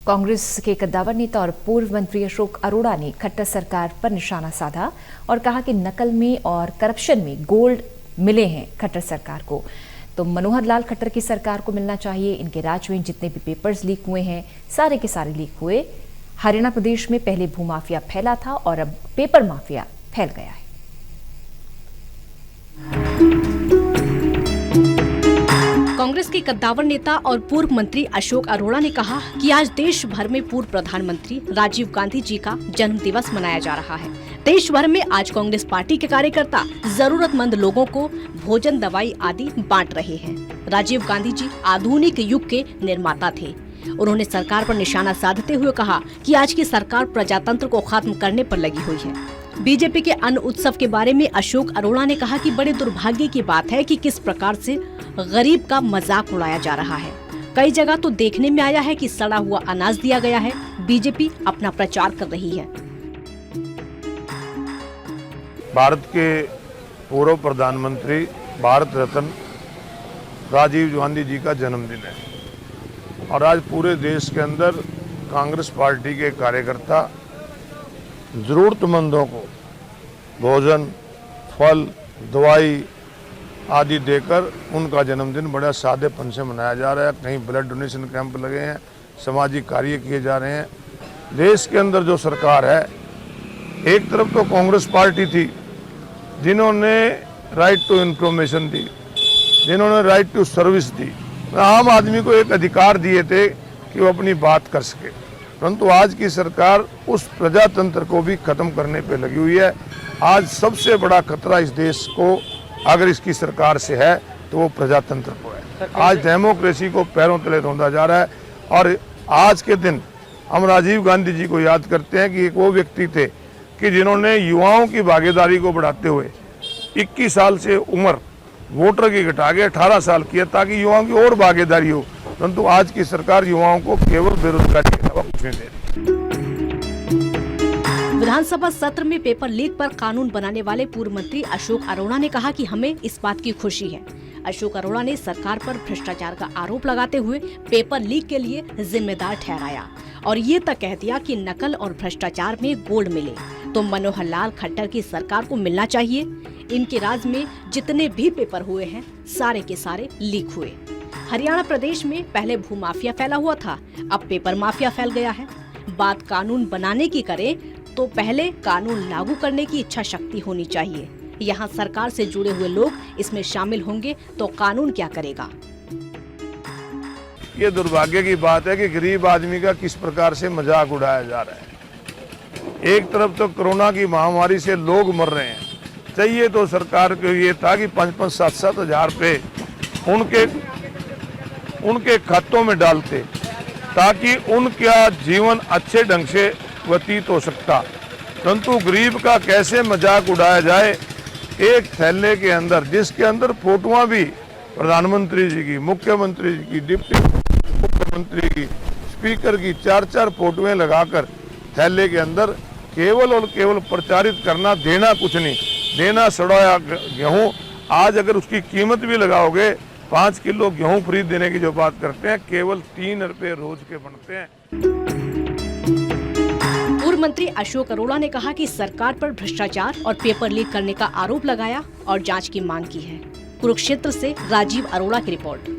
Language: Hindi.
कांग्रेस के कद्दावर नेता और पूर्व मंत्री अशोक अरोड़ा ने खट्टर सरकार पर निशाना साधा और कहा कि नकल में और करप्शन में गोल्ड मिले हैं खट्टर सरकार को। तो मनोहर लाल खट्टर की सरकार को मिलना चाहिए। इनके राज में जितने भी पेपर्स लीक हुए हैं सारे के सारे लीक हुए। हरियाणा प्रदेश में पहले भूमाफिया फैला था और अब पेपर माफिया फैल गया है। कांग्रेस के कद्दावर नेता और पूर्व मंत्री अशोक अरोड़ा ने कहा कि आज देश भर में पूर्व प्रधानमंत्री राजीव गांधी जी का जन्म दिवस मनाया जा रहा है। देश भर में आज कांग्रेस पार्टी के कार्यकर्ता जरूरतमंद लोगों को भोजन, दवाई आदि बांट रहे हैं। राजीव गांधी जी आधुनिक युग के निर्माता थे। उन्होंने सरकार पर निशाना साधते हुए कहा कि आज की सरकार प्रजातंत्र को खत्म करने पर लगी हुई है। बीजेपी के अन्न उत्सव के बारे में अशोक अरोड़ा ने कहा कि बड़े दुर्भाग्य की बात है कि किस प्रकार से गरीब का मजाक उड़ाया जा रहा है। कई जगह तो देखने में आया है कि सड़ा हुआ अनाज दिया गया है। बीजेपी अपना प्रचार कर रही है। भारत के पूर्व प्रधानमंत्री भारत रत्न राजीव गांधी जी का जन्मदिन है और आज पूरे देश के अंदर कांग्रेस पार्टी के कार्यकर्ता जरूरतमंदों को भोजन, फल, दवाई आदि देकर उनका जन्मदिन बड़ा सादेपन से मनाया जा रहा है। कहीं ब्लड डोनेशन कैंप लगे हैं, सामाजिक कार्य किए जा रहे हैं। देश के अंदर जो सरकार है, एक तरफ तो कांग्रेस पार्टी थी जिन्होंने राइट टू इन्फॉर्मेशन दी, जिन्होंने राइट टू सर्विस दी, आम आदमी को एक अधिकार दिए थे कि वो अपनी बात कर सके। परंतु आज की सरकार उस प्रजातंत्र को भी खत्म करने पे लगी हुई है। आज सबसे बड़ा खतरा इस देश को अगर इसकी सरकार से है तो वो प्रजातंत्र को है। आज डेमोक्रेसी को पैरों तले रौंदा जा रहा है और आज के दिन हम राजीव गांधी जी को याद करते हैं कि एक वो व्यक्ति थे कि जिन्होंने युवाओं की भागीदारी को बढ़ाते हुए 21 साल से उम्र वोटर की घटा के 18 साल किया ताकि युवाओं की और भागीदारी हो। परंतु आज की सरकार युवाओं को केवल बेरोजगारी के अलावा कुछ नहीं दे रही। विधानसभा सत्र में पेपर लीक पर कानून बनाने वाले पूर्व मंत्री अशोक अरोड़ा ने कहा कि हमें इस बात की खुशी है। अशोक अरोड़ा ने सरकार पर भ्रष्टाचार का आरोप लगाते हुए पेपर लीक के लिए जिम्मेदार ठहराया और ये तक कह दिया कि नकल और भ्रष्टाचार में गोल्ड मिले तो मनोहर लाल खट्टर की सरकार को मिलना चाहिए। इनके राज में जितने भी पेपर हुए हैं सारे के सारे लीक हुए। हरियाणा प्रदेश में पहले भूमाफिया फैला हुआ था, अब पेपर माफिया फैल गया है। बात कानून बनाने की करे तो पहले कानून लागू करने की इच्छा शक्ति होनी चाहिए। यहाँ सरकार से जुड़े हुए लोग इसमें शामिल होंगे तो कानून क्या करेगा। ये दुर्भाग्य की बात है कि गरीब आदमी का किस प्रकार से मजाक उड़ाया जा रहा है। एक तरफ तो कोरोना की महामारी से लोग मर रहे हैं, चाहिए तो सरकार को ये था कि 5-5, 7-7 हजार रुपये उनके खातों में डालते ताकि उनका जीवन अच्छे ढंग से व्यतीत हो सकता। परंतु गरीब का कैसे मजाक उड़ाया जाए। एक थैले के अंदर जिसके अंदर फोटोआं भी प्रधानमंत्री जी की, मुख्यमंत्री जी की, डिप्टी मुख्यमंत्री की, स्पीकर की 4-4 फोटोएं लगाकर थैले के अंदर केवल और केवल प्रचारित करना, देना कुछ नहीं, देना सड़ा गेहूं। आज अगर उसकी कीमत भी लगाओगे 5 किलो गेहूं फ्री देने की जो बात करते हैं, केवल 3 रुपए रोज के बनते हैं। पूर्व मंत्री अशोक अरोड़ा ने कहा कि सरकार पर भ्रष्टाचार और पेपर लीक करने का आरोप लगाया और जांच की मांग की है। कुरुक्षेत्र से राजीव अरोड़ा की रिपोर्ट।